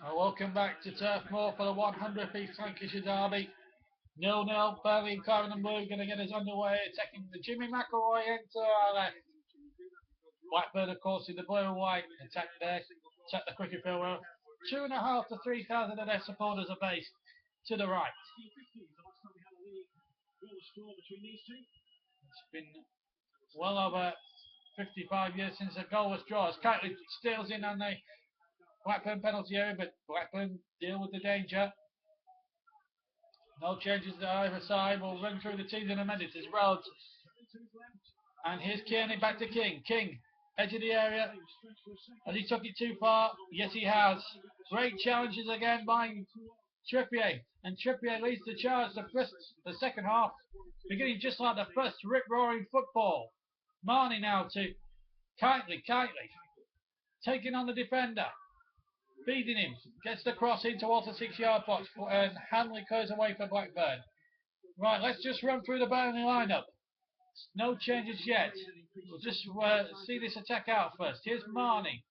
Welcome back to Turf Moor for the 100th East Lancashire Derby. 0-0. Burnley and Claren and Blue going to get us underway, attacking the Jimmy McElroy into our left. Blackburn, of course, in the blue and white, attack there, attack the cricket field. 2,500 to 3,000 of their supporters are based to the right. It's been well over 55 years since a goal was drawn. Kitely steals in on the Blackburn penalty area, but Blackburn deal with the danger. No changes to either side. We'll run through the teams in a minute. It's Rhodes. And here's Kearney back to King. King, edge of the area. Has he took it too far? Yes, he has. Great challenges again by Trippier. And Trippier leads the charge the second half. Beginning just like the first rip-roaring football. Marnie now to Kitely. Taking on the defender. Feeding him, gets the cross in towards the 6-yard box, and Hanley clears away for Blackburn. Right, let's just run through the Burnley lineup. No changes yet. We'll just see this attack out first. Here's Marnie.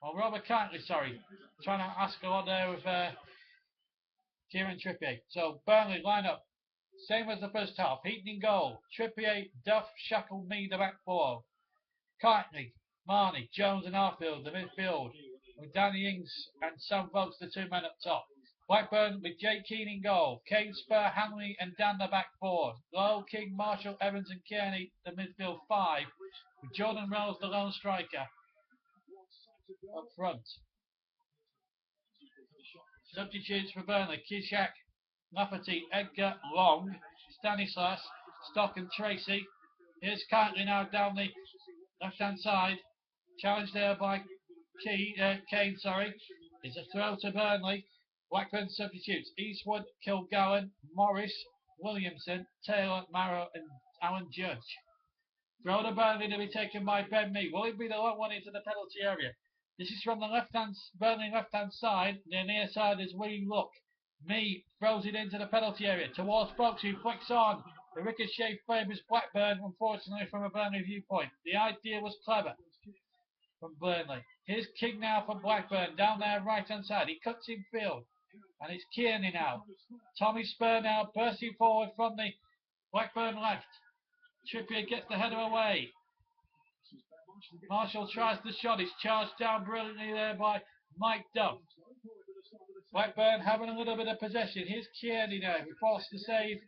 Or Robert Kitely, sorry. Trying to ask a lot there with Kieran Trippier. So, Burnley lineup. Same as the first half. Heaton in goal. Trippier, Duff, Shackle, Mead, the back four. Kitely, Marnie, Jones and Arfield, the midfield, with Danny Ings and Sam Vokes, the two men up top. Blackburn with Jake Keane in goal, Kane, Spur, Hanley and Dan the back four. Lowe, King, Marshall, Evans and Kearney, the midfield five, with Jordan Rose, the lone striker, up front. Substitutes for Burnley, Kishak, Lafferty, Edgar, Long, Stanislas, Stock and Tracy. Here's Kitely now down the left-hand side. Challenge there by Kane, is a throw to Burnley. Blackburn substitutes Eastwood, Kilgowan, Morris, Williamson, Taylor, Marrow and Alan Judge. Throw to Burnley to be taken by Ben Mee. Will it be the long one into the penalty area? This is from the Burnley left-hand side. The near side is Willie Look. Mee throws it into the penalty area towards Vokes, who flicks on. The ricochet favours Blackburn, unfortunately, from a Burnley viewpoint. The idea was clever from Burnley. Here's King now from Blackburn, down there right-hand side. He cuts in field, and it's Kearney now. Tommy Spur now bursting forward from the Blackburn left. Trippier gets the header away. Marshall tries the shot. It's charged down brilliantly there by Mike Duff. Blackburn having a little bit of possession. Here's Kearney now, who forced the save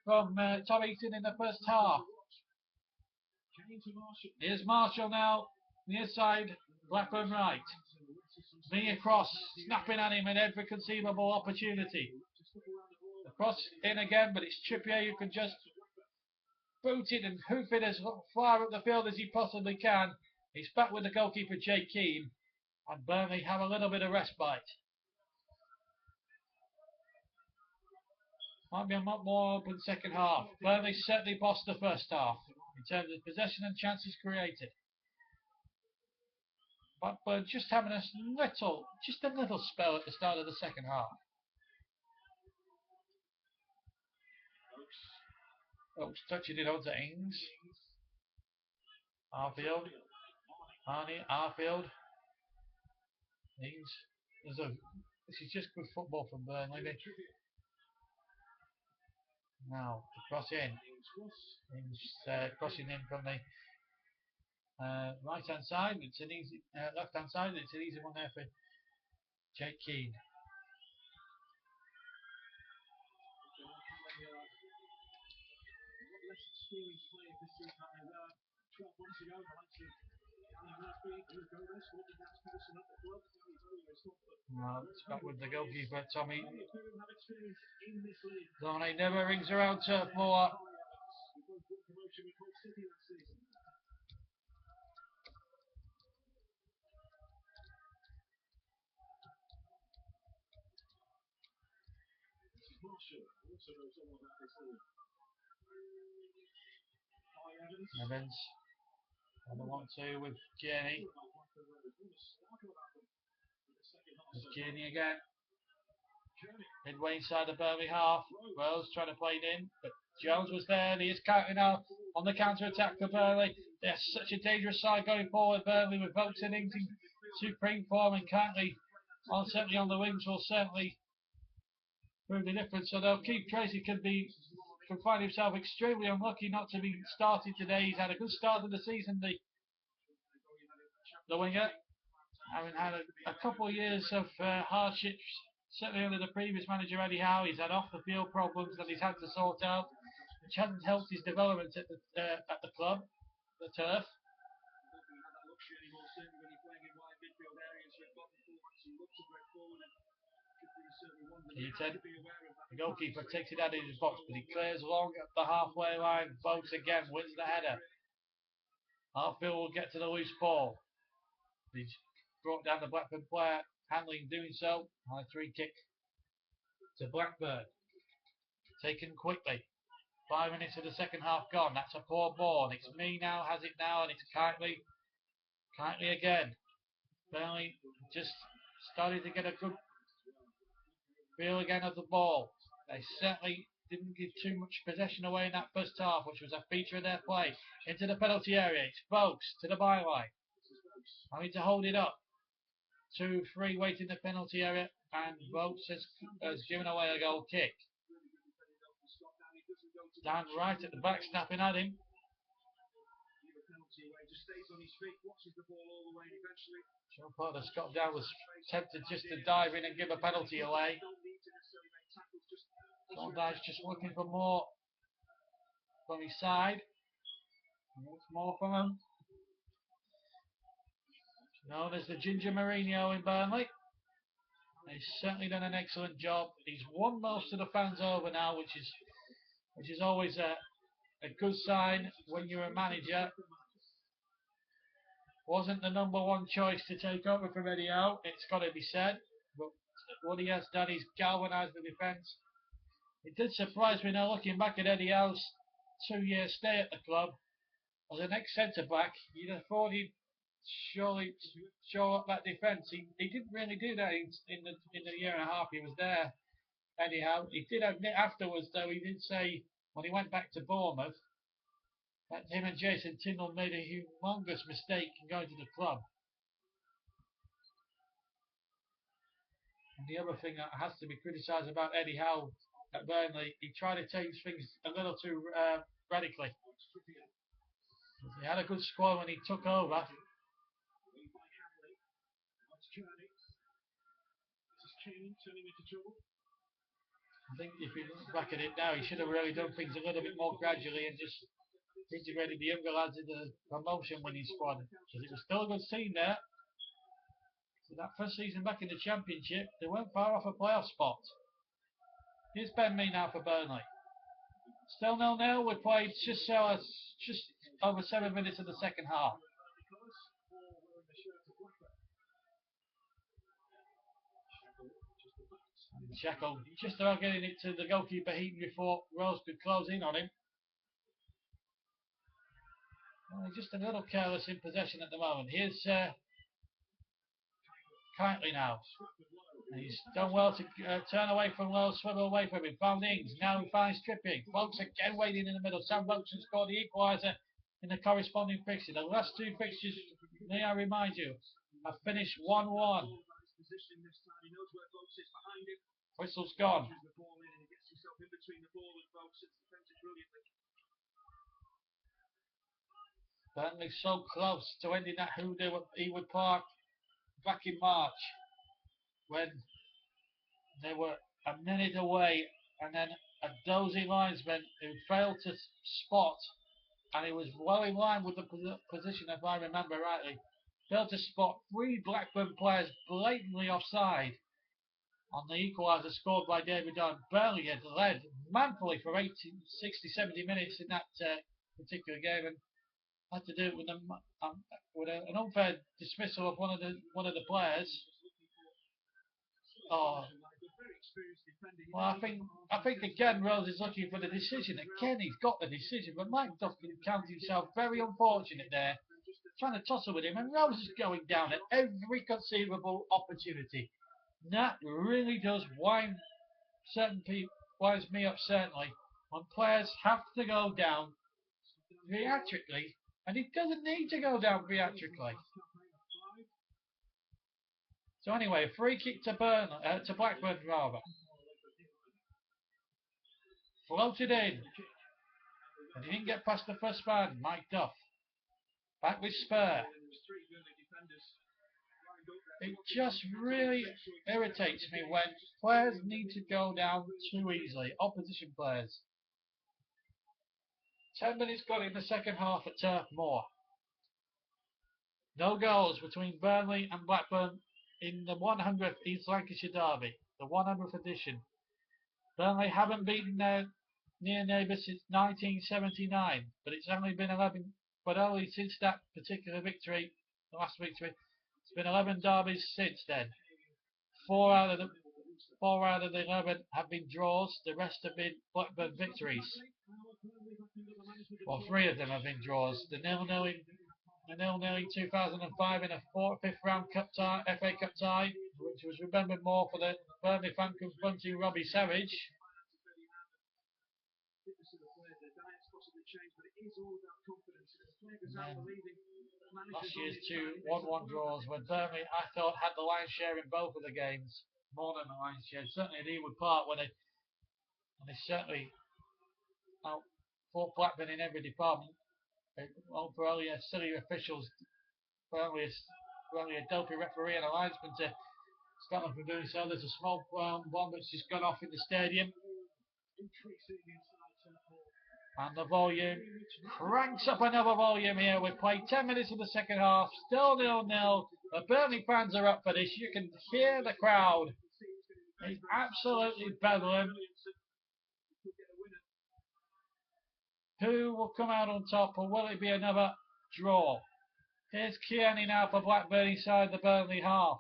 from Tom Eaton in the first half. Here's Marshall now, near side, Blackburn right. Mee across, snapping at him at every conceivable opportunity. The cross in again, but it's Trippier who can just boot it and hoof it as far up the field as he possibly can. He's back with the goalkeeper Jake Keane, and Burnley have a little bit of respite. Might be a lot more open second half. Burnley certainly bossed the first half in terms of possession and chances created. But just having a little spell at the start of the second half. Oops, touching it onto Ings. Arfield. Marnie, Arfield. Ings. This is just good football from Burnley. Now, to cross in. Ings crossing in from the right-hand side. It's an easy left-hand side. It's an easy one there for Jake Keane. It's back with the goalkeeper, Tommy. Donny never rings around Turf Moor. Evans on the 1-2 with Kearney. There's Kearney again. Midway inside the Burnley half. Rose trying to play it in, but Jones was there, and he is counting now on the counter attack for Burnley. They're such a dangerous side going forward, Burnley, with Vokes and Ings supreme form, and Cantley, certainly on the wings, will certainly prove the difference. Although Keith Tracy can find himself extremely unlucky not to be starting today. He's had a good start of the season, the winger, having had a couple of years of hardships, certainly under the previous manager Eddie Howe. He's had off the field problems that he's had to sort out, which hasn't helped his development at the club, the turf. The goalkeeper takes it out of his box, but he clears long at the halfway line. Boats again wins the header. Harfield will get to the loose ball. He's brought down the Blackburn player, handling doing so. High free kick to Blackburn. Taken quickly. 5 minutes of the second half gone. That's a poor ball. It's me now, has it now, and it's Kitely. Kitely again. Burnley just started to get a good feel again of the ball. They certainly didn't give too much possession away in that first half, which was a feature of their play. Into the penalty area. It's Vokes to the byline. Having to hold it up. 2-3 waiting in the penalty area, and Vokes has given away a goal kick. Dan right at the back, snapping at him. Sean Porter, Scott Down was tempted just to dive in and give a penalty away. Sean Down's just looking for more from his side. What's more from him? Known as the Ginger Mourinho in Burnley. He's certainly done an excellent job. He's won most of the fans over now, which is always a good sign when you're a manager. Wasn't the number one choice to take over from Eddie Howe, it's got to be said. But what he has done is galvanised the defence. It did surprise me now looking back at Eddie Howe's 2-year stay at the club. As an ex-centre-back, you'd have thought he'd surely shore up that defence. He didn't really do that in the year and a half he was there. Anyhow, he did admit afterwards, though, he did say when he went back to Bournemouth that him and Jason Tindall made a humongous mistake in going to the club. And the other thing that has to be criticised about Eddie Howe at Burnley, he tried to change things a little too radically. He had a good squad when he took over. I think if you look back at it now, he should have really done things a little bit more gradually and just integrated the younger lads into the promotion winning squad, because it was still a good team there. So that first season back in the Championship, they weren't far off a playoff spot. Here's Ben Mee now for Burnley. Still 0-0. We played just over 7 minutes of the second half. Shackle just about getting it to the goalkeeper Heaton before Rose could close in on him. Just a little careless in possession at the moment. Here's Kitely now. And he's done well to turn away from Lowe, swivel away from him. Found Ings. Now he finds Tripping. Vokes again waiting in the middle. Sam Vokes has scored the equaliser in the corresponding fixture. The last two fixtures, may I remind you, have finished 1-1. Whistle's gone. Burnley so close to ending that Ewood Park back in March, when they were a minute away, and then a dozy linesman who failed to spot, and he was well in line with the position, if I remember rightly, failed to spot 3 Blackburn players blatantly offside on the equaliser scored by David Dunn. Burnley had led manfully for 60, 70 minutes in that particular game, and had to do it with an unfair dismissal of one of the players. Oh, well, I think again Rose is looking for the decision. Again, he's got the decision, but Mike Duffy counted himself very unfortunate there, trying to tussle with him, and Rose is going down at every conceivable opportunity. That really does wind me up, certainly, when players have to go down theatrically, and he doesn't need to go down theatrically. So anyway, free kick to Blackburn rather. Floated in. And he didn't get past the first man, Mike Duff. Back with Spur. It just really irritates me when players need to go down too easily. Opposition players. 10 minutes gone in the second half at Turf Moor. No goals between Burnley and Blackburn in the 100th East Lancashire Derby, the 100th edition. Burnley haven't beaten their near neighbours since 1979, but it's only been 11. But only since that particular victory, the last victory, it's been 11 derbies since then. Four out of the 11 have been draws. The rest have been Blackburn victories. Well, 3 of them have been draws. The 0-0 in 2005 in a fifth round cup tie, FA Cup tie, which was remembered more for the Burnley fan confronting Robbie Savage. Last year's 2 1-1 draws when Burnley, I thought, had the lion's share in both of the games, more than the lion's share. Certainly at Ewood Park when they certainly fought Blackburn in every department. Well, for only silly officials, for only a dopey referee and a linesman to Scotland for doing so. There's a small bomb that's just gone off in the stadium. And the volume cranks up another volume here. We've played 10 minutes of the second half, still 0-0. The Burnley fans are up for this. You can hear the crowd. It's absolutely bedlam. Who will come out on top, or will it be another draw? Here's Kearney now for Blackburn inside the Burnley half.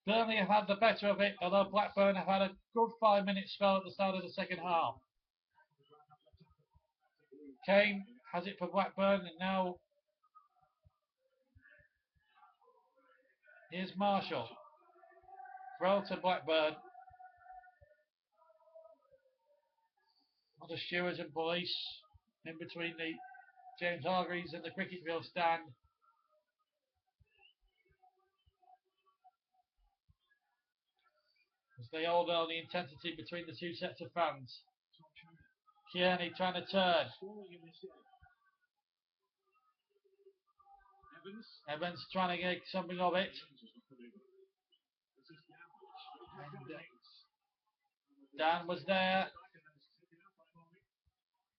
Burnley have had the better of it, although Blackburn have had a good 5-minute spell at the start of the second half. Kane has it for Blackburn, and now here's Marshall. Throw to Blackburn. Other stewards and police in between the James Hargreaves and the cricket field stand. As they all know the intensity between the two sets of fans. Kearney trying to turn. Evans trying to get something of it. Dan was there.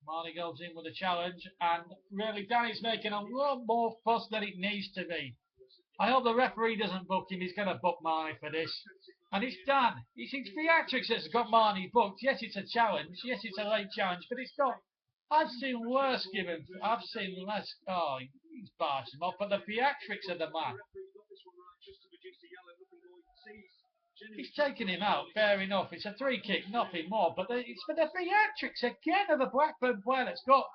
Marley goes in with a challenge, and really Danny's making a lot more fuss than it needs to be. I hope the referee doesn't book him. He's going to book Marley for this. And it's Dan. It's theatrics that's got Marley booked. Yes, it's a challenge. Yes, it's a late challenge, but it's not. I've seen worse given. I've seen less. Oh, he's barged him off. But the theatrics of the man. He's taken him out, fair enough. It's a 3 kick, nothing more. But it's for the theatrics again of the Blackburn player that's got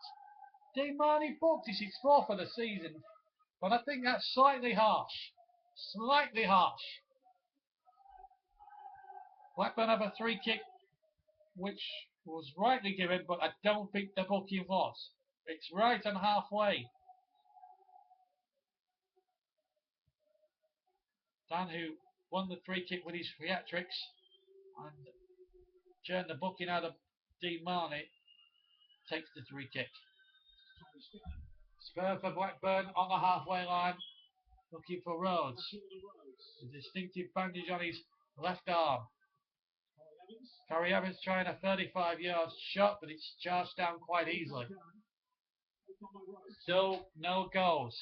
Dean Marnie booked. It's his 4th of the season. But I think that's slightly harsh. Slightly harsh. Blackburn have a 3 kick, which was rightly given, but I don't think the booking was. It's right on halfway. Dan, who won the 3 kick with his theatrics and turned the booking out of Dean Marnie, takes the 3 kick. Spur for Blackburn on the halfway line, looking for Rhodes. A distinctive bandage on his left arm. Corey Evans trying a 35-yard shot, but it's charged down quite easily. Still no goals.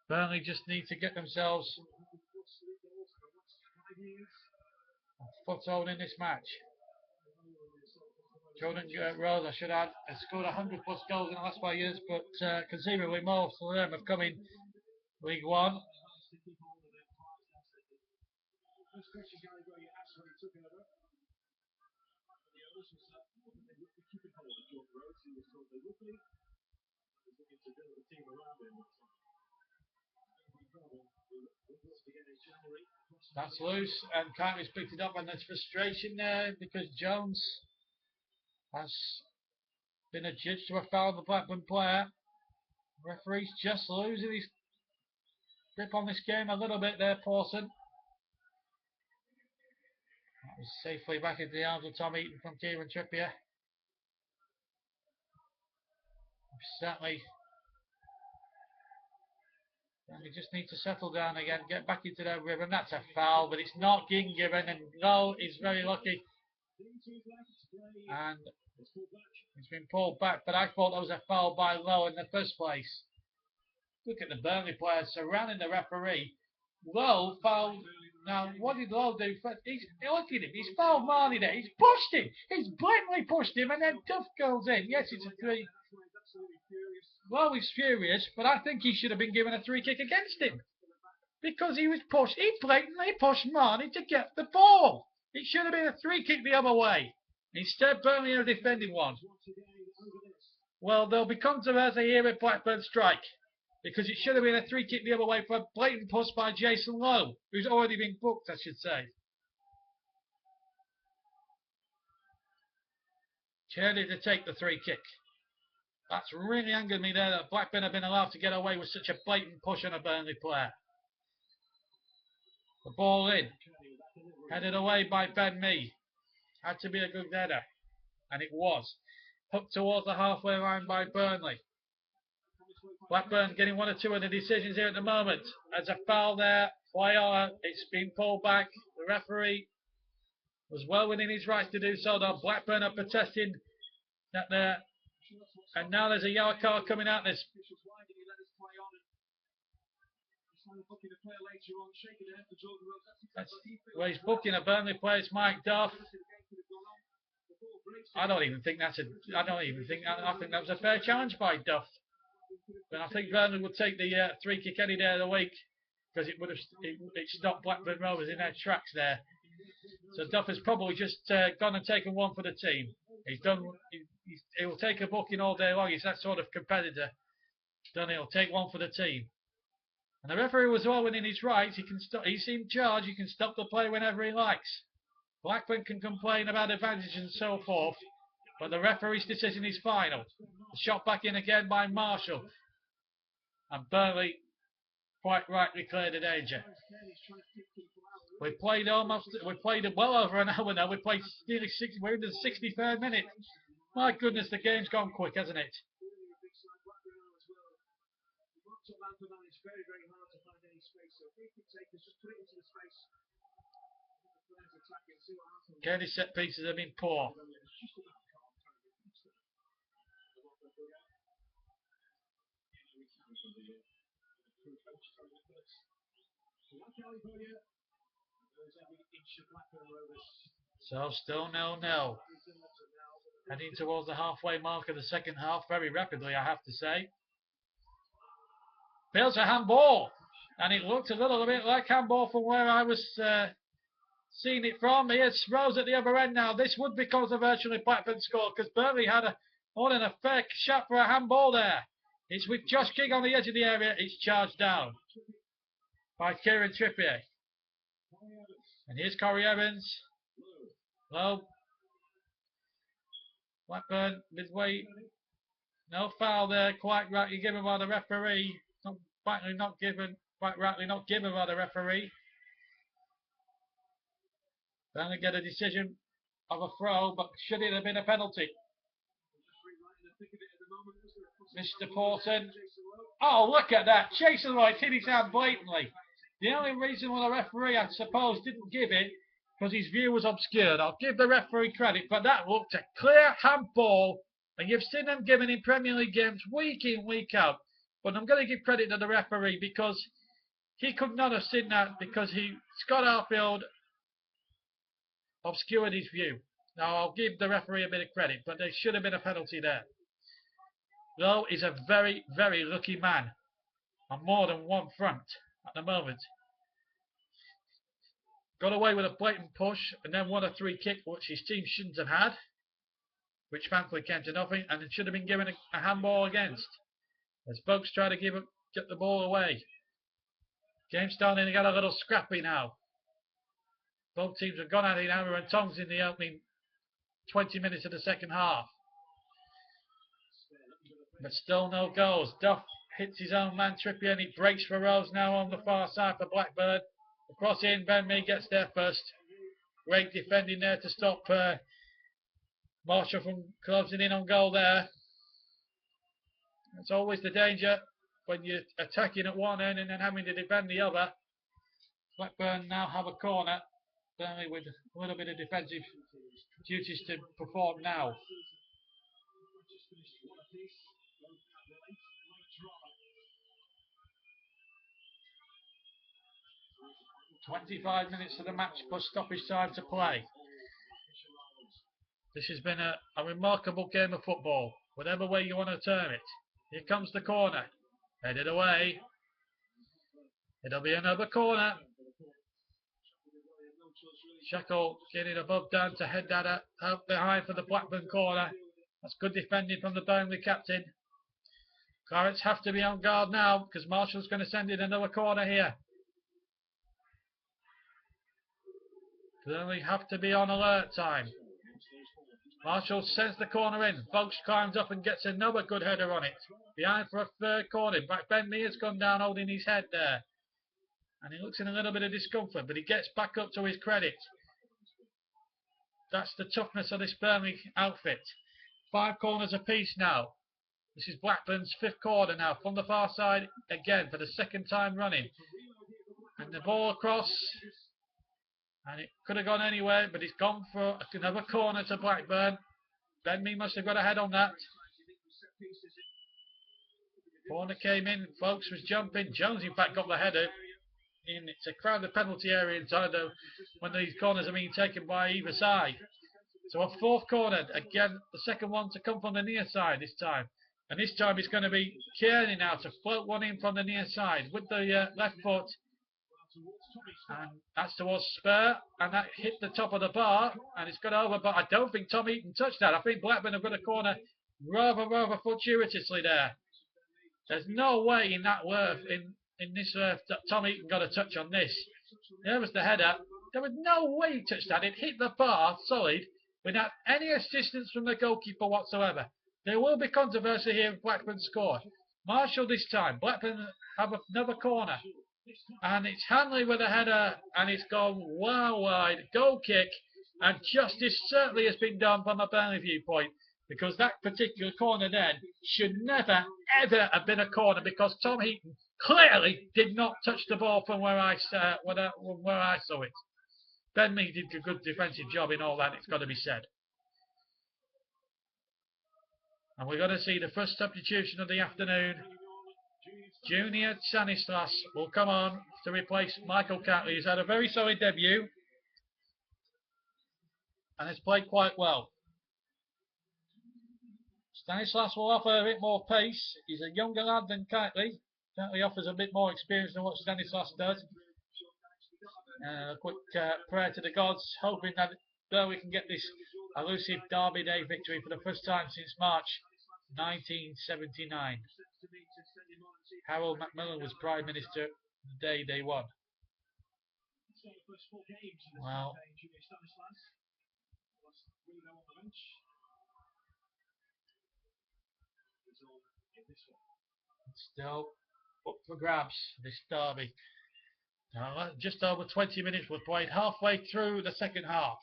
Burnley just need to get themselves a foothold in this match. Jordan Rose, I should add, has scored 100 plus goals in the last 5 years, but conceivably most of them have come in League One. That's loose and can't be picked it up, and there's frustration there because Jones has been adjudged to a foul of the Blackburn player. The referee's just losing his grip on this game a little bit there, Pawson. He's safely back into the arms of Tom Eaton from Kieran Trippier. Certainly, we just need to settle down again, get back into their rhythm. That's a foul, but it's not being given, and Lowe is very lucky. And it's been pulled back, but I thought that was a foul by Lowe in the first place. Look at the Burnley players surrounding the referee. Lowe fouled. Now, what did Lowe do? Look at him. He's fouled Marnie there. He's pushed him. He's blatantly pushed him, and then Duff goes in. Yes, it's a 3. Lowe is furious, but I think he should have been given a 3 kick against him. Because he was pushed. He blatantly pushed Marnie to get the ball. It should have been a 3 kick the other way. Instead, Burnley are defending one. Well, there'll be controversy here at Blackburn strike. Because it should have been a 3 kick the other way for a blatant push by Jason Lowe, who's already been booked, I should say. Charlie to take the 3 kick. That's really angered me there that Blackburn have been allowed to get away with such a blatant push on a Burnley player. The ball in. Headed away by Ben Mee. Had to be a good header. And it was. Hooked towards the halfway line by Burnley. Blackburn getting 1 or 2 of the decisions here at the moment. There's a foul there. It's been pulled back. The referee was well within his rights to do so, though. Blackburn are protesting that there. And now there's a yellow card coming out. Well, he's booking a Burnley player. It's Mike Duff. I think that was a fair challenge by Duff. But I think Burnley would take the 3 kick any day of the week, because it stopped Blackburn Rovers in their tracks there. So Duff has probably just gone and taken 1 for the team. He'll take a booking all day long. He's that sort of competitor. He'll take 1 for the team. And the referee was well within his rights. He's in charge. He can stop the play whenever he likes. Blackburn can complain about advantage and so forth, but the referee's decision is final. The shot back in again by Marshall. And Burnley quite rightly cleared the danger. We played well over an hour now. We played nearly 60. We're in the 63rd minute. My goodness, the game's gone quick, hasn't it? Kenny's set pieces have been poor. So still 0-0. Heading towards the halfway mark of the second half very rapidly, I have to say. Feels a handball, and it looked a little bit like handball from where I was seeing it from. Here's Rose at the other end now. This would be controversial if Blackburn scored, because Burnley had more than a fair shot for a handball there. It's with Josh King on the edge of the area. It's charged down by Kieran Trippier. And here's Corey Evans. Low. Blackburn midway. No foul there. Quite rightly given by the referee. Quite rightly not given by the referee. Burnley get a decision of a throw, but should it have been a penalty? Mr. Porton. Oh, look at that. Jason Lloyd hit his hand blatantly. The only reason why the referee, I suppose, didn't give it, because his view was obscured. I'll give the referee credit, but that looked a clear handball, and you've seen them given in Premier League games week in, week out. But I'm going to give credit to the referee, because he could not have seen that, because Scott Arfield obscured his view. Now, I'll give the referee a bit of credit, but there should have been a penalty there. Lowe is a very, very lucky man on more than one front at the moment. Got away with a blatant push and then won a 3 kick, which his team shouldn't have had, which thankfully came to nothing, and it should have been given a handball against, as folks try to get the ball away. Game's starting to get a little scrappy now. Both teams have gone at it hammer and tongs in the opening 20 minutes of the second half. But still no goals. Duff hits his own man, Trippier, and he breaks for Rose now on the far side for Blackburn. Across in, Ben Mee gets there first. Great defending there to stop Marshall from closing in on goal there. It's always the danger when you're attacking at one end and then having to defend the other. Blackburn now have a corner. Burnley with a little bit of defensive duties to perform now. 25 minutes of the match plus stoppage time to play. This has been a remarkable game of football, whatever way you want to term it. Here comes the corner. Headed away. It'll be another corner. Shackle getting above down to head that out behind for the Blackburn corner. That's good defending from the Burnley captain. Clarets have to be on guard now because Marshall's going to send in another corner here. Burnley have to be on alert time. Marshall sends the corner in. Folks climbs up and gets another good header on it. Behind for a third corner. In fact, Bentley has gone down holding his head there. And he looks in a little bit of discomfort, but he gets back up to his credit. That's the toughness of this Burnley outfit. 5 corners apiece now. This is Blackburn's 5th corner now from the far side again for the 2nd time running. And the ball across. And it could have gone anywhere, but it's gone for another corner to Blackburn. Bentley must have got a head on that. Corner came in, folks was jumping. Jones, in fact, got the header. It's a crowded penalty area inside when these corners are being taken by either side. So a 4th corner, again, the 2nd one to come from the near side this time. And this time it's going to be Kearney now to float one in from the near side with the left foot. And that's towards Spur, and that hit the top of the bar, and it's got over, but I don't think Tom Eaton touched that. I think Blackburn have got a corner rather fortuitously there. There's no way in that in this that Tom Eaton got a touch on this. There was the header. There was no way he touched that. It hit the bar solid without any assistance from the goalkeeper whatsoever. There will be controversy here if Blackburn score. Marshall this time. Blackburn have another corner. And it's Hanley with a header, and it's gone well wide. Goal kick, and justice certainly has been done from a Burnley viewpoint, because that particular corner then should never, ever have been a corner, because Tom Heaton clearly did not touch the ball from where I saw it. Burnley did a good defensive job in all that, it's got to be said. And we're going to see the first substitution of the afternoon. Junior Stanislas will come on to replace Michael Catley, who's had a very solid debut and has played quite well. Stanislas will offer a bit more pace. He's a younger lad than Catley. Catley offers a bit more experience than what Stanislas does. A quick prayer to the gods, hoping that Burnley can get this elusive Derby Day victory for the first time since March 1979. Harold Macmillan was Prime Minister the day they won. Well, still up for grabs, this derby. Now, just over 20 minutes were played, halfway through the 2nd half.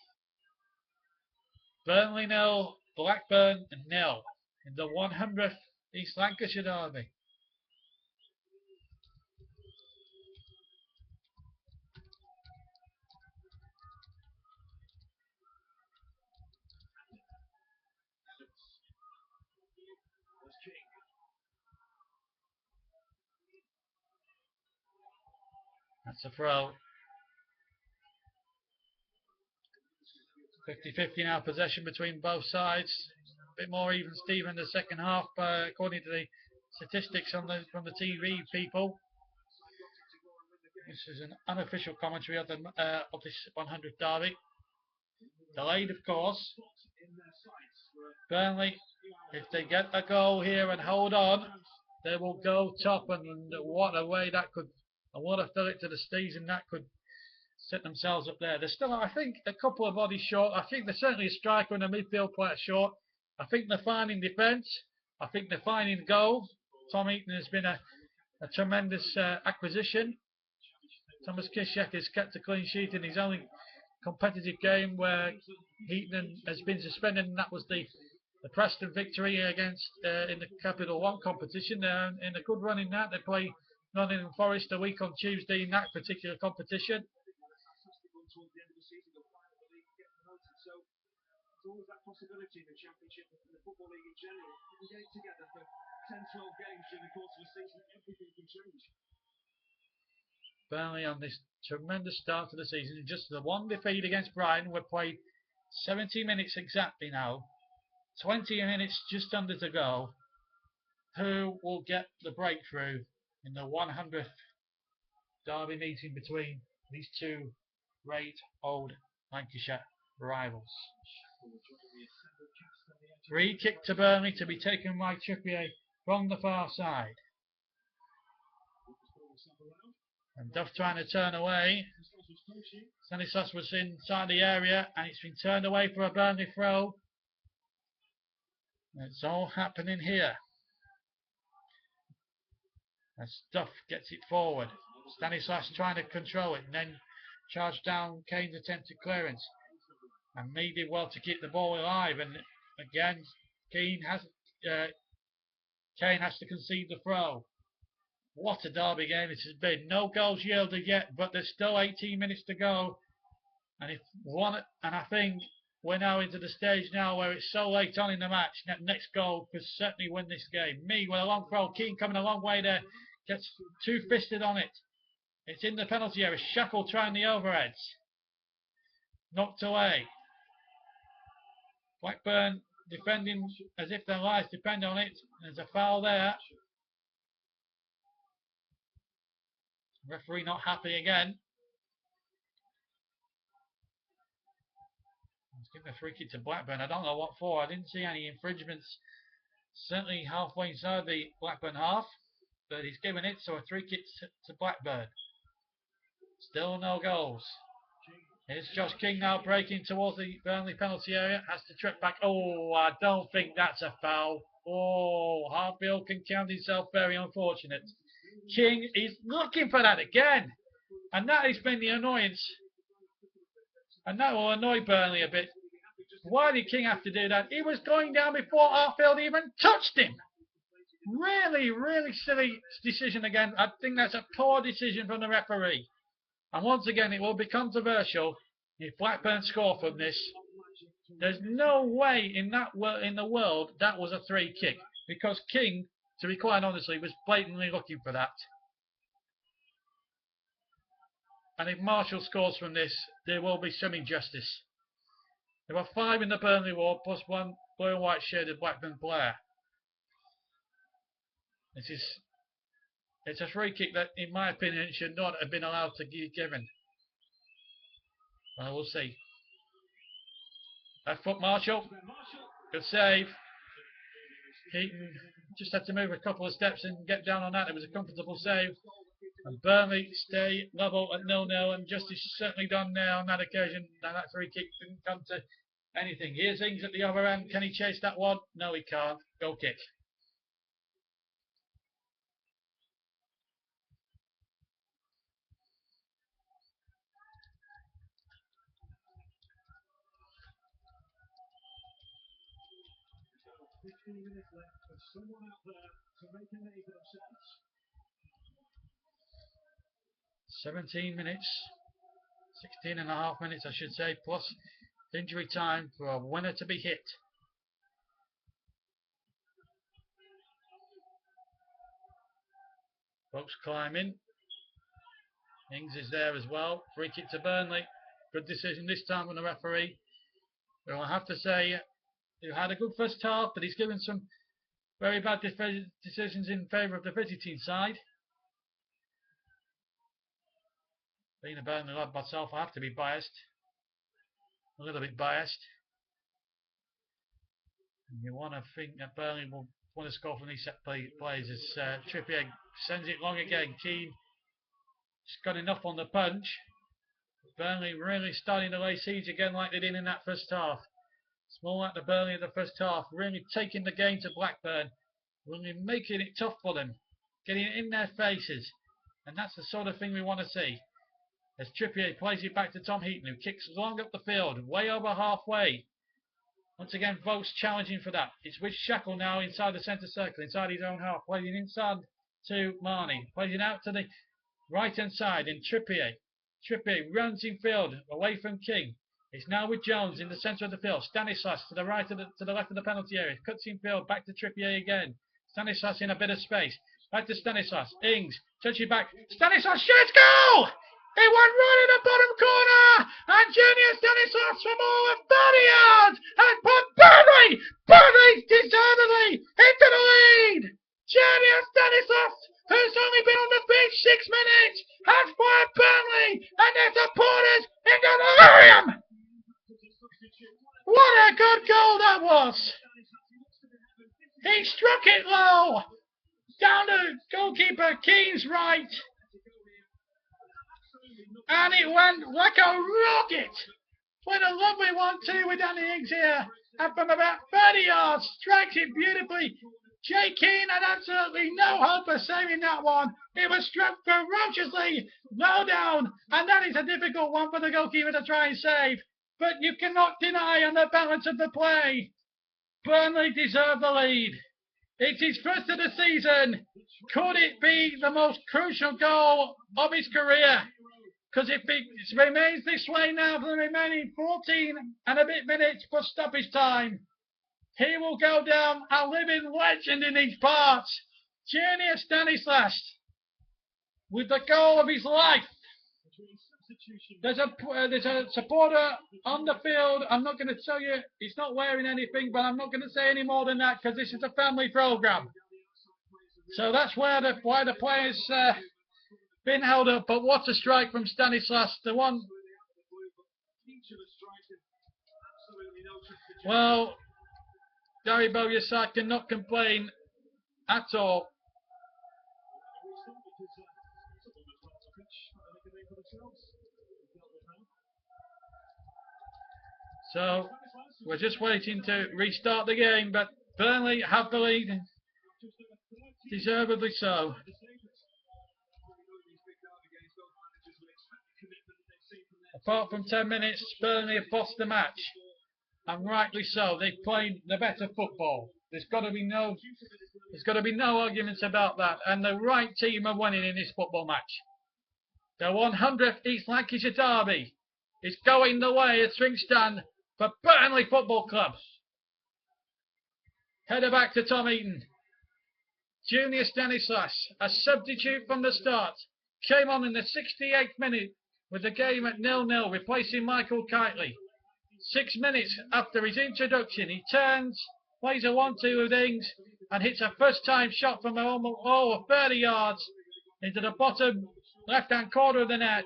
Burnley 0, Blackburn 0 in the 100th East Lancashire derby. That's a throw. 50-50 now possession between both sides. A bit more even Steven in the 2nd half, according to the statistics from the TV people. This is an unofficial commentary of this 100th derby. Delayed, of course. Burnley, if they get a goal here and hold on, they will go top, and what a way that could, and what a fill it to the season that could set themselves up there. They're still, I think, a couple of bodies short. I think they're certainly a striker and a midfield player short. I think they're fine in defence. I think they're fine in goal. Tom Eaton has been a tremendous acquisition. Thomas Kishak has kept a clean sheet in his only competitive game where Heaton has been suspended, and that was the Preston victory against in the Capital One competition. In a good run in that, they play Nottingham Forest a week on Tuesday in that particular competition. Always that possibility in the Championship and the Football League in general. You can get together for 10, 12 games during the course of a season, everything can change. Burnley on this tremendous start to the season, just the one defeat against Brighton. We've played 70 minutes exactly now, 20 minutes just under to go. Who will get the breakthrough in the 100th derby meeting between these two great old Lancashire rivals? Free kick to Burnley to be taken by Trippier from the far side. And Duff trying to turn away. Stanislas was inside the area and it's been turned away for a Burnley throw. It's all happening here. As Duff gets it forward. Stanislas trying to control it and then charge down Kane's attempted clearance. And Mee did well to keep the ball alive, and again Kane has to concede the throw. What a derby game it has been. No goals yielded yet, but there's still 18 minutes to go. And I think we're now into the stage now where it's so late on in the match. That next goal could certainly win this game. Mee with a long throw. Keane coming a long way there. Gets two-fisted on it. It's in the penalty area. Shackle trying the overheads. Knocked away. Blackburn defending as if their lives depend on it. There's a foul there. Referee not happy again. Let's give the free kick to Blackburn. I don't know what for. I didn't see any infringements. Certainly halfway inside the Blackburn half. But he's given it, so a free kick to Blackburn. Still no goals. Here's Josh King now breaking towards the Burnley penalty area. Has to trip back. Oh, I don't think that's a foul. Oh, Hartfield can count himself very unfortunate. King is looking for that again. And that has been the annoyance. And that will annoy Burnley a bit. Why did King have to do that? He was going down before Hartfield even touched him. Really, really silly decision again. I think that's a poor decision from the referee. And once again, it will be controversial if Blackburn score from this. There's no way in the world that was a free kick, because King, to be quite honestly, was blatantly looking for that. And if Marshall scores from this, there will be some injustice. There were 5 in the Burnley ward plus 1 blue and white shaded Blackburn player. It's a free kick that, in my opinion, should not have been allowed to be given. Well, we'll see. Left foot Marshall. Good save. Heaton just had to move a couple of steps and get down on that. It was a comfortable save. And Burnley stay level at 0-0, and justice is certainly done now on that occasion. Now that free kick didn't come to anything. Here's Ings at the other end. Can he chase that one? No, he can't. Goal kick. Minutes left, and someone out there to make a name for themselves. 17 minutes, 16 and a half minutes, I should say, plus injury time for a winner to be hit. Folks climbing. Ings is there as well. Free kick to Burnley. Good decision this time from the referee. Well, I have to say, he had a good first half, but he's given some very bad decisions in favour of the visiting side. Being a Burnley lad myself, I have to be biased. A little bit biased. And you want to think that Burnley will want to score from these set plays as Trippier sends it long again. Keane has got enough on the punch. Burnley really starting to lay siege again like they did in that first half. Small at the Burnley in the first half, really taking the game to Blackburn, really making it tough for them, getting it in their faces, and that's the sort of thing we want to see. as Trippier plays it back to Tom Heaton, who kicks long up the field, way over halfway. Once again, Vos challenging for that. It's with Shackle now inside the centre circle, inside his own half, playing inside to Marnie, playing out to the right-hand side in Trippier. Trippier runs in field, away from King. It's now with Jones in the centre of the field. Stanislas to the right of to the left of the penalty area. Cuts in field, back to Trippier again. Stanislas in a bit of space. Back to Stanislas. Ings, touching back. Stanislas shoots, goal! It went right in the bottom corner, and Junior Stanislas from all of 30 yards has put Burnley deservedly into the lead. Junior Stanislas, who's only been on the pitch 6 minutes, has put Burnley and their supporters into delirium. What a good goal that was! He struck it low, down to goalkeeper Keane's right, and it went like a rocket. Played a lovely 1-2 with Danny Ings here, and from about 30 yards, strikes it beautifully. Jay Keane had absolutely no hope of saving that one. It was struck ferociously, low down, and that is a difficult one for the goalkeeper to try and save. But you cannot deny on the balance of the play, Burnley deserve the lead. It's his first of the season. Could it be the most crucial goal of his career? Because if it remains this way now for the remaining 14 and a bit minutes for stoppage time, he will go down a living legend in these parts. Junior Stanislas with the goal of his life. There's a supporter on the field. I'm not going to tell you he's not wearing anything, but I'm not going to say any more than that because this is a family program. So that's why the players been held up. But what a strike from Stanislas, the one. Well, Gary Bowyer's side cannot complain at all. So we're just waiting to restart the game, but Burnley have the lead, deservedly so. Apart from 10 minutes, Burnley have bossed the match, and rightly so. They've played the better football. There's got to be no arguments about that, and the right team are winning in this football match. The 100th East Lancashire derby is going the way as things stand for Burnley Football Club. Header back to Tom Heaton. Junior Stanislas, a substitute from the start, came on in the 68th minute with the game at 0-0, replacing Michael Kitely. 6 minutes after his introduction, he turns, plays a 1-2 with Ings, and hits a first-time shot from over 30 yards into the bottom left-hand corner of the net,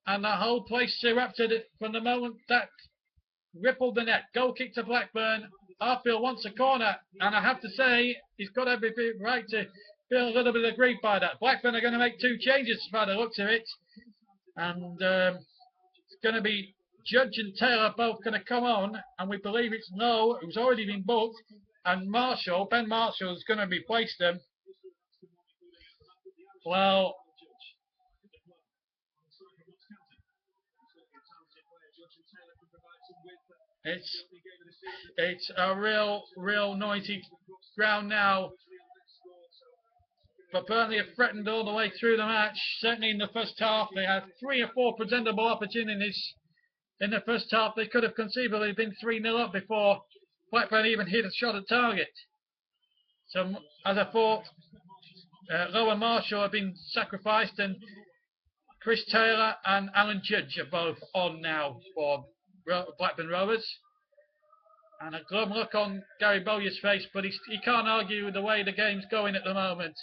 and the whole place erupted from the moment that rippled the net. Goal kick to Blackburn. Arfield wants a corner, and I have to say he's got everything right to feel a little bit of grief by that. Blackburn are going to make 2 changes by the looks of it, and it's going to be Judge and Taylor both going to come on, and we believe it's Lowe, who's already been booked, and Ben Marshall is going to replace them. Well, it's a real noisy ground now. But Burnley have threatened all the way through the match. Certainly in the first half, they had 3 or 4 presentable opportunities. In the first half, they could have conceivably been 3-0 up before Blackburn even hit a shot at target. So, as I thought, Lowe and Marshall have been sacrificed, and Chris Taylor and Alan Judge are both on now for Blackburn Rovers. And a glum look on Gary Bowyer's face, but he can't argue with the way the game's going at the moment.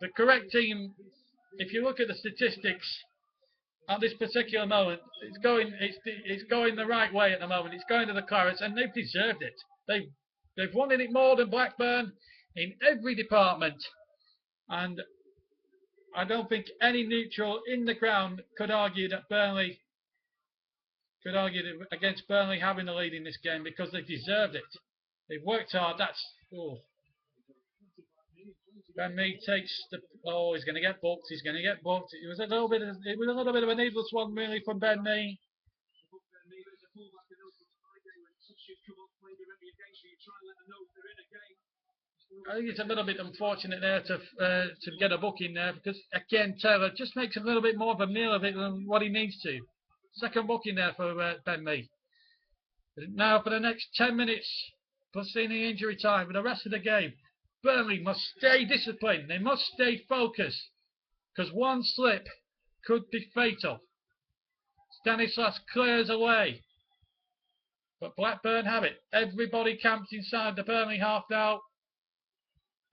The correct team, if you look at the statistics at this particular moment, it's going the right way at the moment. It's going to the Clarets, and they've deserved it. They've wanted it more than Blackburn in every department, and I don't think any neutral in the ground could argue that against Burnley having the lead in this game, because they deserved it. They've worked hard. Burnley takes the. Oh, he's going to get booked. He's going to get booked. It was a little bit. It was a little bit of a needless one, really, from Burnley. I think it's a little bit unfortunate there to get a booking there, because again Taylor just makes a little bit more of a meal of it than what he needs to. Second booking there for Burnley. Now for the next 10 minutes plus any injury time for the rest of the game, Burnley must stay disciplined. They must stay focused, because one slip could be fatal. Stanislas clears away, but Blackburn have it. Everybody camps inside the Burnley half now.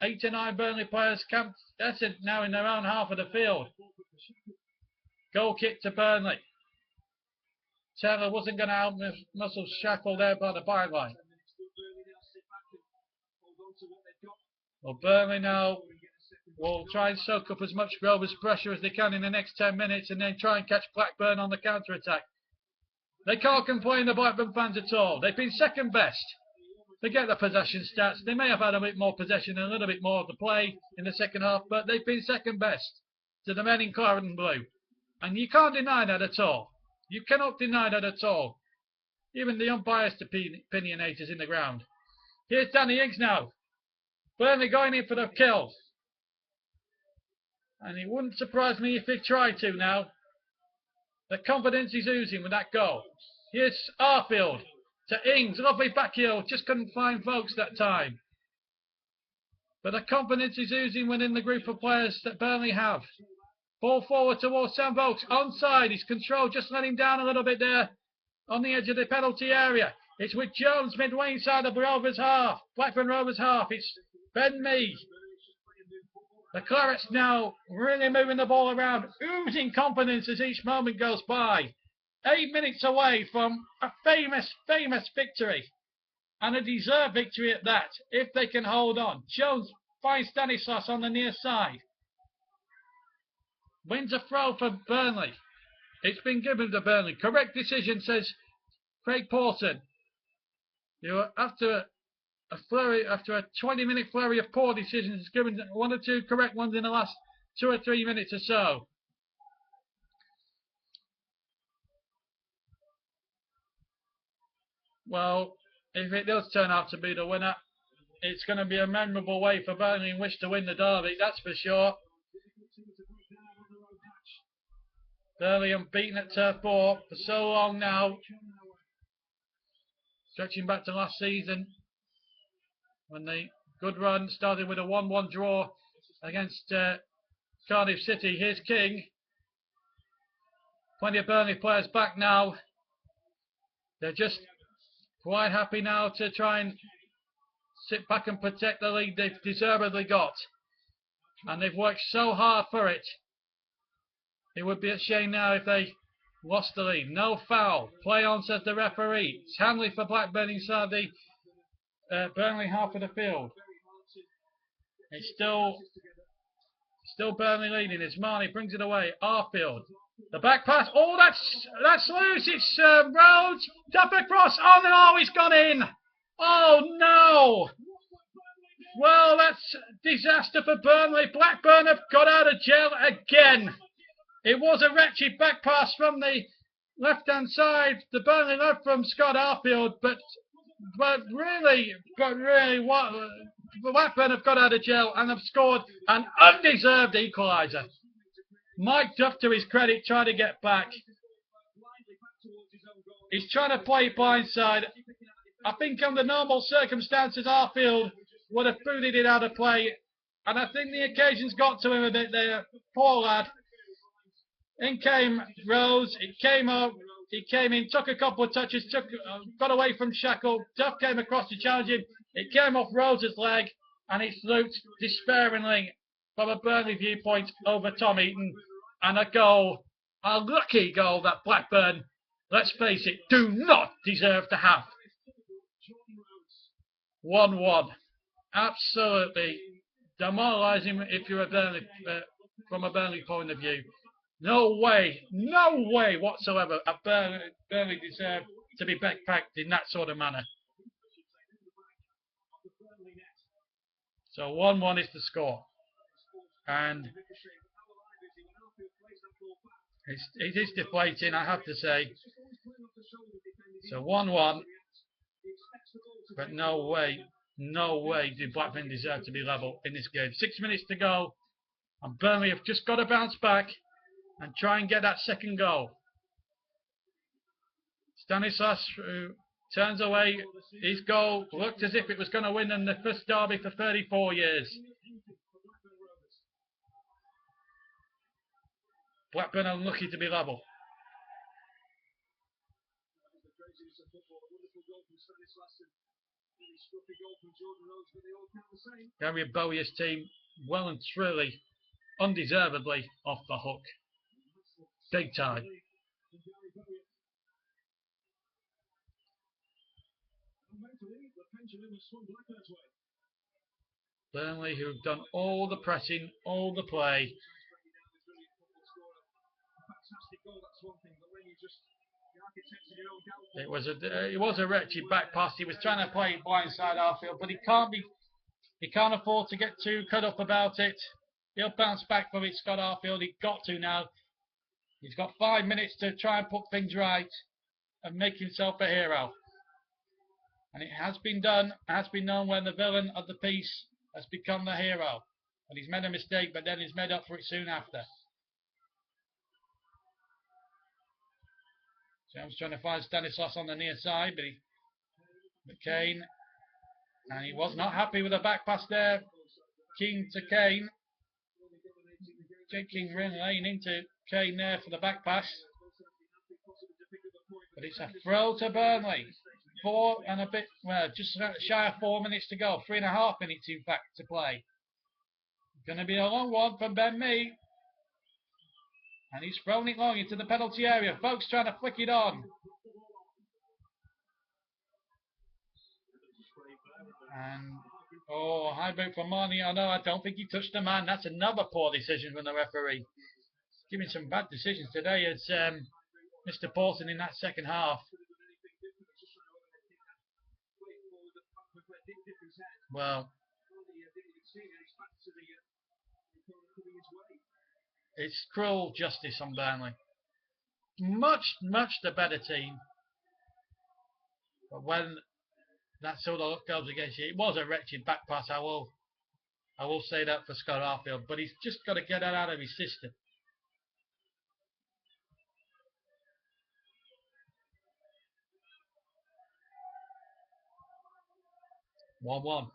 8 to 9 Burnley players camped. That's it, now in their own half of the field. Goal kick to Burnley. Taylor wasn't going to out muscle Shackle there by the byline. Well, Burnley now will try and soak up as much Rovers pressure as they can in the next 10 minutes and then try and catch Blackburn on the counter-attack. They can't complain, the Blackburn fans, at all. They've been second best. Forget the possession stats. They may have had a bit more possession and a little bit more of the play in the second half, but they've been second best to the men in claret and blue. And you can't deny that at all. You cannot deny that at all. Even the unbiased opinionators in the ground. Here's Danny Ings now. Burnley going in for the kill. And it wouldn't surprise me if they tried to now. The confidence is oozing with that goal. Here's Arfield to Ings. Lovely back heel. Just couldn't find Vokes that time. But the confidence is oozing within the group of players that Burnley have. Ball forward towards Sam Vokes. Onside. He's controlled. Just let him down a little bit there on the edge of the penalty area. It's with Jones midway inside the Rovers half. Blackburn Rovers half. It's Ben Mee. The Clarets now really moving the ball around. Oozing confidence as each moment goes by. 8 minutes away from a famous victory. And a deserved victory at that, if they can hold on. Jones finds Stanislas on the near side. Wins a throw for Burnley. It's been given to Burnley. Correct decision, says Craig Pawson. After a 20-minute flurry of poor decisions, it's given one or two correct ones in the last 2 or 3 minutes or so. Well, if it does turn out to be the winner, it's going to be a memorable way for Burnley in which to win the derby, that's for sure. Burnley unbeaten at Turf Moor for so long now. Stretching back to last season, when the good run started with a 1-1 draw against Cardiff City. Here's King. Plenty of Burnley players back now. They're just quite happy now to try and sit back and protect the lead they've deservedly got. And they've worked so hard for it. It would be a shame now if they lost the lead. No foul. Play on, says the referee. It's Hanley for Blackburn inside the Burnley half of the field. It's still Burnley leading as Marnie brings it away. Arfield. The back pass. Oh, that's loose. It's Rhodes. Tap across. Oh no, he's gone in. Oh no. Well, that's disaster for Burnley. Blackburn have got out of jail again. It was a wretched back pass from the left-hand side. The Burnley left from Scott Arfield, but really, what Blackburn have got out of jail and have scored an undeserved equaliser. Mike Duff, to his credit, tried to get back. He's trying to play blindside. I think under normal circumstances, Arfield would have booted it out of play. And I think the occasion's got to him a bit there. Poor lad. In came Rose. It came up. He came in, took a couple of touches, got away from Shackle. Duff came across to challenge him. It came off Rose's leg, and it's looped despairingly from a Burnley viewpoint over Tom Eaton. And a goal, a lucky goal that Blackburn, let's face it, do not deserve to have. 1-1. Absolutely demoralising if you're a Burnley, from a Burnley point of view. No way whatsoever a Burnley deserve to be backpacked in that sort of manner. So 1-1 is the score. and it is deflating, I have to say. So 1-1, but no way do Blackburn deserve to be level in this game. 6 minutes to go, and Burnley have just got to bounce back and try and get that second goal. Stanislas turns away. His goal looked as if it was going to win in the first derby for 34 years. Blackburn are lucky to be level. Gary Bowyer's team well and truly, undeservedly off the hook. Big time. Burnley, who've done all the pressing, all the play. It was a wretched back pass. He was trying to play it blindside Arfield, but he can't afford to get too cut up about it. He'll bounce back from it, Scott Arfield. He's got to now. He's got 5 minutes to try and put things right and make himself a hero. And it has been done, has been known when the villain of the piece has become the hero. And he's made a mistake, but then he's made up for it soon after. James trying to find Stanislas on the near side, but Kane, and he was not happy with the back pass there. King to Kane. King laying into Kane there for the back pass. But it's a throw to Burnley. 4 and a bit, well, just shy of 4 minutes to go. 3.5 minutes, in fact, to play. Going to be a long one from Ben Mee. And he's thrown it long into the penalty area. Folks trying to flick it on. And, high boot from Marnie. Oh no, I don't think he touched the man. That's another poor decision from the referee. He's giving some bad decisions today as Mr. Paulson in that second half. Well, it's cruel justice on Burnley. Much the better team. But when that sort of luck goes against you, it was a wretched back pass. I will say that for Scott Arfield. But he's just got to get that out of his system. (1-1).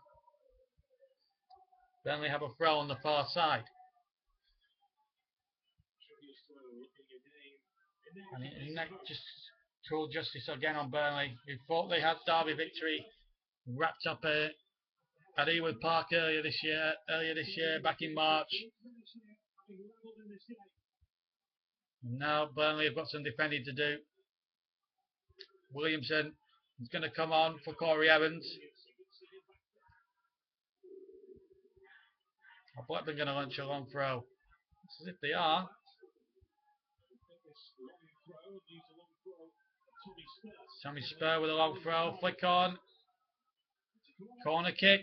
Burnley have a throw on the far side. And that just cruel justice again on Burnley, who thought they had derby victory wrapped up at Ewood Park earlier this year, back in March. And now Burnley have got some defending to do. Williamson is going to come on for Corey Evans. Are Blackburn going to launch a long throw? It's as if they are. Tommy Spur with a long throw. Flick on. Corner kick.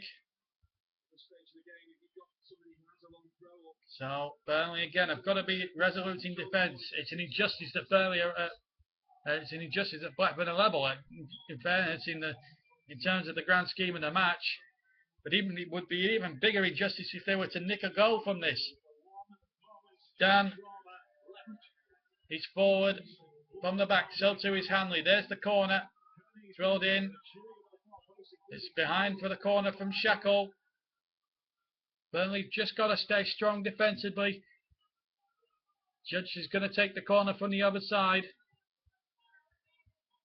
So Burnley again have got to be resolute in defence. It's an injustice that Burnley are. It's an injustice that Blackburn are level. In fairness, in terms of the grand scheme of the match. But even it would be even bigger injustice if they were to nick a goal from this. Dan, he's forward from the back, so to his Hanley. There's the corner, thrown in. It's behind for the corner from Shackle. Burnley just got to stay strong defensively. Judge is going to take the corner from the other side.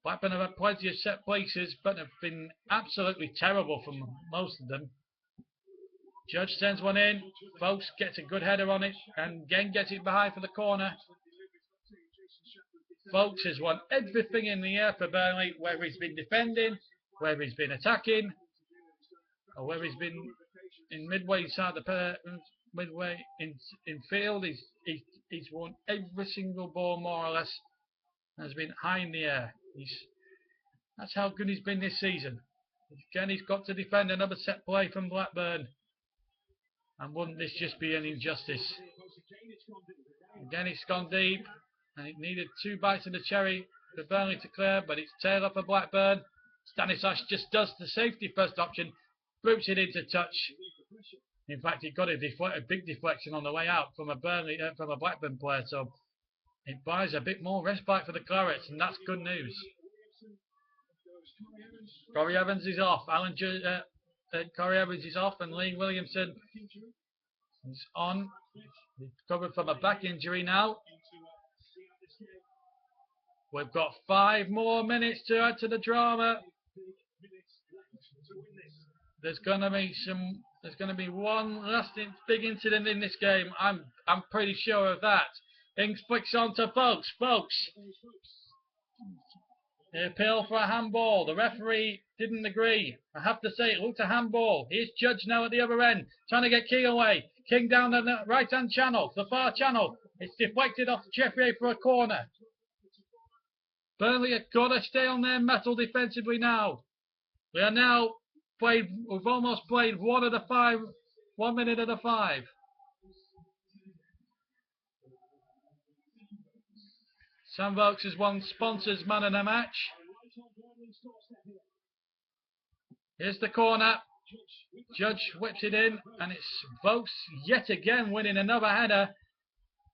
Blackburn have had plenty of set places, but have been absolutely terrible from most of them. Judge sends one in. Folks gets a good header on it, and again gets it behind for the corner. Folks has won everything in the air for Burnley, whether he's been defending, whether he's been attacking, or whether he's been in midway inside the midway in field. He's won every single ball more or less, and has been high in the air. That's how good he's been this season. Again, he's got to defend another set play from Blackburn. And wouldn't this just be an injustice? Again, it's gone deep, and it needed 2 bites of the cherry for Burnley to clear, but it's tail up for Blackburn. Stanislas just does the safety first option, boots it into touch. In fact, he got a big deflection on the way out from a Blackburn player, so it buys a bit more respite for the Clarets, and that's good news. Corey Evans is off. Corey Evans is off, and Lee Williamson is on. He's recovered from a back injury now. We've got 5 more minutes to add to the drama. There's going to be one last big incident in this game. I'm pretty sure of that. Ings flicks on to Folks. They appeal for a handball. The referee didn't agree. I have to say, it looked a handball. Here's Judge now at the other end, trying to get King away. King down the right-hand channel, the far channel. It's deflected off Trippier for a corner. Burnley have got to stay on their mettle defensively now. We are now we've almost played 1 minute of the 5. Sam Vokes has won sponsors man of the match. Here's the corner. Judge whips it in, and it's Vokes yet again winning another header.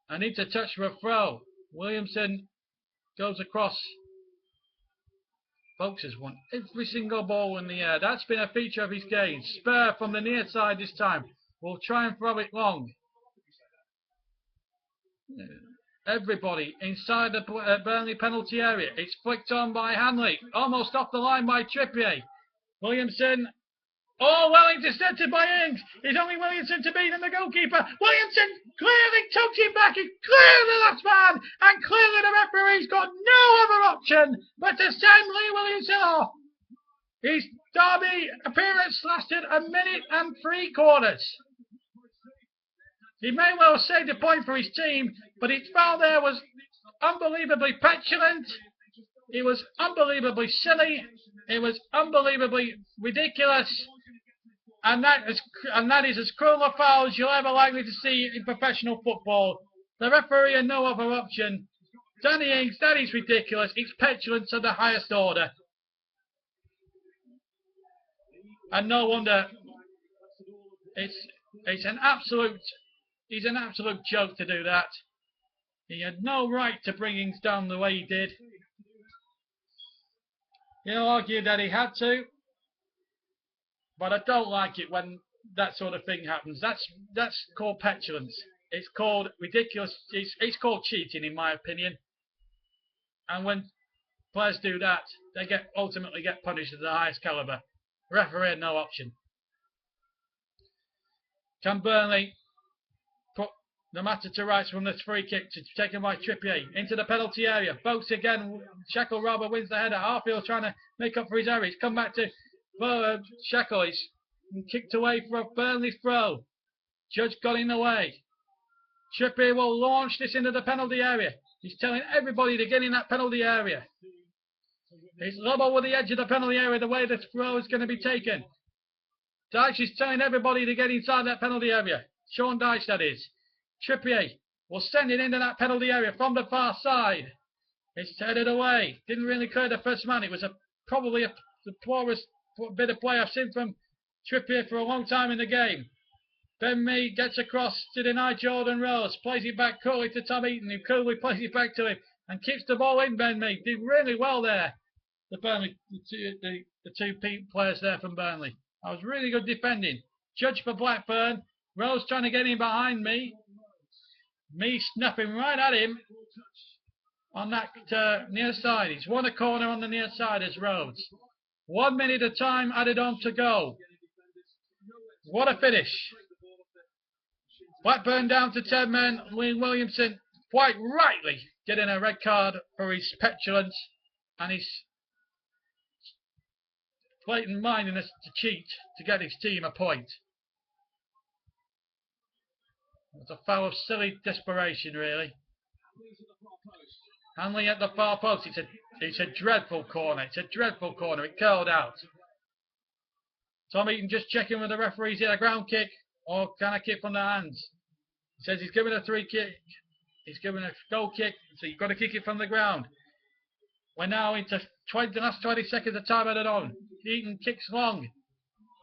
I need to touch for a throw. Williamson goes across. Vokes has won every single ball in the air. That's been a feature of his game. Spur from the near side this time. We'll try and throw it long. Everybody inside the Burnley penalty area. It's flicked on by Hanley. Almost off the line by Trippier. Williamson. Oh, well intercepted by Ings. It's only Williamson to beat in the goalkeeper. Williamson clearly tucks him back. He cleared the last man. And clearly the referee's got no other option but to send Lee Williamson off. His derby appearance lasted 1 minute and 3/4. He may well have saved a point for his team, but his foul there was unbelievably petulant. It was unbelievably silly. It was unbelievably ridiculous. And that is as cruel a foul as you'll ever likely to see in professional football. The referee had no other option. Danny Ings, that is ridiculous. It's petulance of the highest order. And no wonder. He's an absolute joke to do that. He had no right to bring Ings down the way he did. You'll argue that he had to, but I don't like it when that sort of thing happens. That's called petulance. It's called ridiculous. It's called cheating, in my opinion. And when players do that, they ultimately get punished at the highest caliber. Referee had no option. Can Burnley put the matter to rights from this free kick taken by Trippier into the penalty area? Vokes again. Shackle rather wins the header. Harfield trying to make up for his error. He's come back to Shackle. He's kicked away for a Burnley throw. Judge got in the way. Trippier will launch this into the penalty area. He's telling everybody to get in that penalty area. He's level with the edge of the penalty area the way the throw is going to be taken. Dyche is telling everybody to get inside that penalty area. Sean Dyche, that is. Trippier will send it into that penalty area from the far side. It's headed away. Didn't really clear the first man. It was probably the poorest bit of play I've seen from Trippier for a long time in the game. Ben Mee gets across to deny Jordan Rose. Plays it back coolly to Tom Eaton, who coolly plays it back to him and keeps the ball in. Ben Mee did really well there. The two players there from Burnley. That was really good defending. Judge for Blackburn. Rose trying to get in behind me. Me snapping right at him on that near side. He's won a corner on the near side as Rhodes. 1 minute of time added on to go. What a finish. Blackburn down to 10 men. Williamson quite rightly getting a red card for his petulance and his blatant mindedness to cheat to get his team a point. It's a foul of silly desperation, really. Hanley at the far post. It's a dreadful corner. It's a dreadful corner. It curled out. Tom Eaton just checking with the referees here. A ground kick. or can I kick from the hands? He says he's giving a free kick. He's giving a goal kick, so you've got to kick it from the ground. We're now into the last 20 seconds of time added on. Eaton kicks long.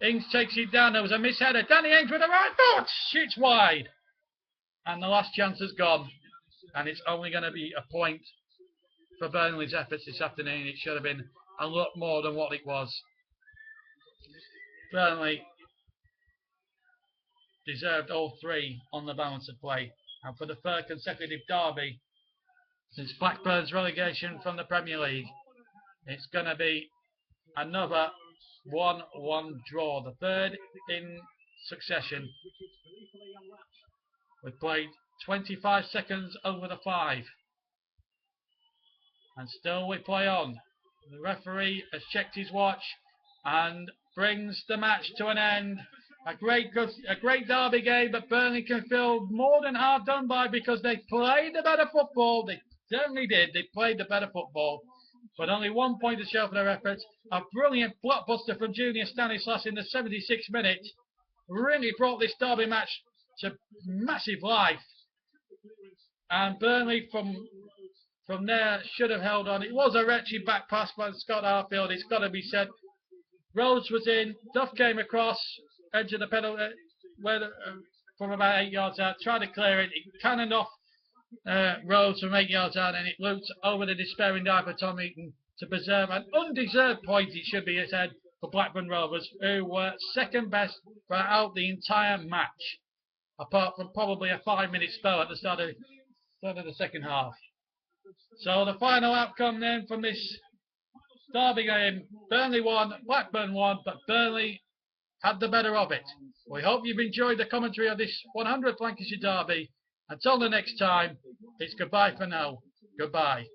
Ings takes it down. There was a misheader. Danny Ings with a right foot. Shoots wide. And the last chance has gone. And it's only going to be a point for Burnley's efforts this afternoon. It should have been a lot more than what it was. Burnley deserved all three on the balance of play. And for the third consecutive derby since Blackburn's relegation from the Premier League, it's going to be another 1-1 draw, the third in succession. We've played 25 seconds over the 5. And still we play on. The referee has checked his watch and brings the match to an end. A great derby game, but Burnley can feel more than hard done by because they played the better football. They certainly did. They played the better football. But only 1 point to show for their efforts. A brilliant blockbuster from Junior Stanislas in the 76th minute really brought this derby match to massive life. And Burnley from there should have held on. It was a wretched back pass by Scott Arfield, it's got to be said. Rhodes was in, Duff came across, edge of the penalty, from about 8 yards out, tried to clear it, it cannoned off Rhodes from 8 yards out, and it looped over the despairing dive for Tom Eaton to preserve an undeserved point, it should be said, for Blackburn Rovers, who were second best throughout the entire match, apart from probably a 5-minute spell at the start of the second half. So the final outcome then from this derby game, Burnley won, Blackburn won, but Burnley had the better of it. We hope you've enjoyed the commentary of this 100th Lancashire derby. Until the next time, it's goodbye for now. Goodbye.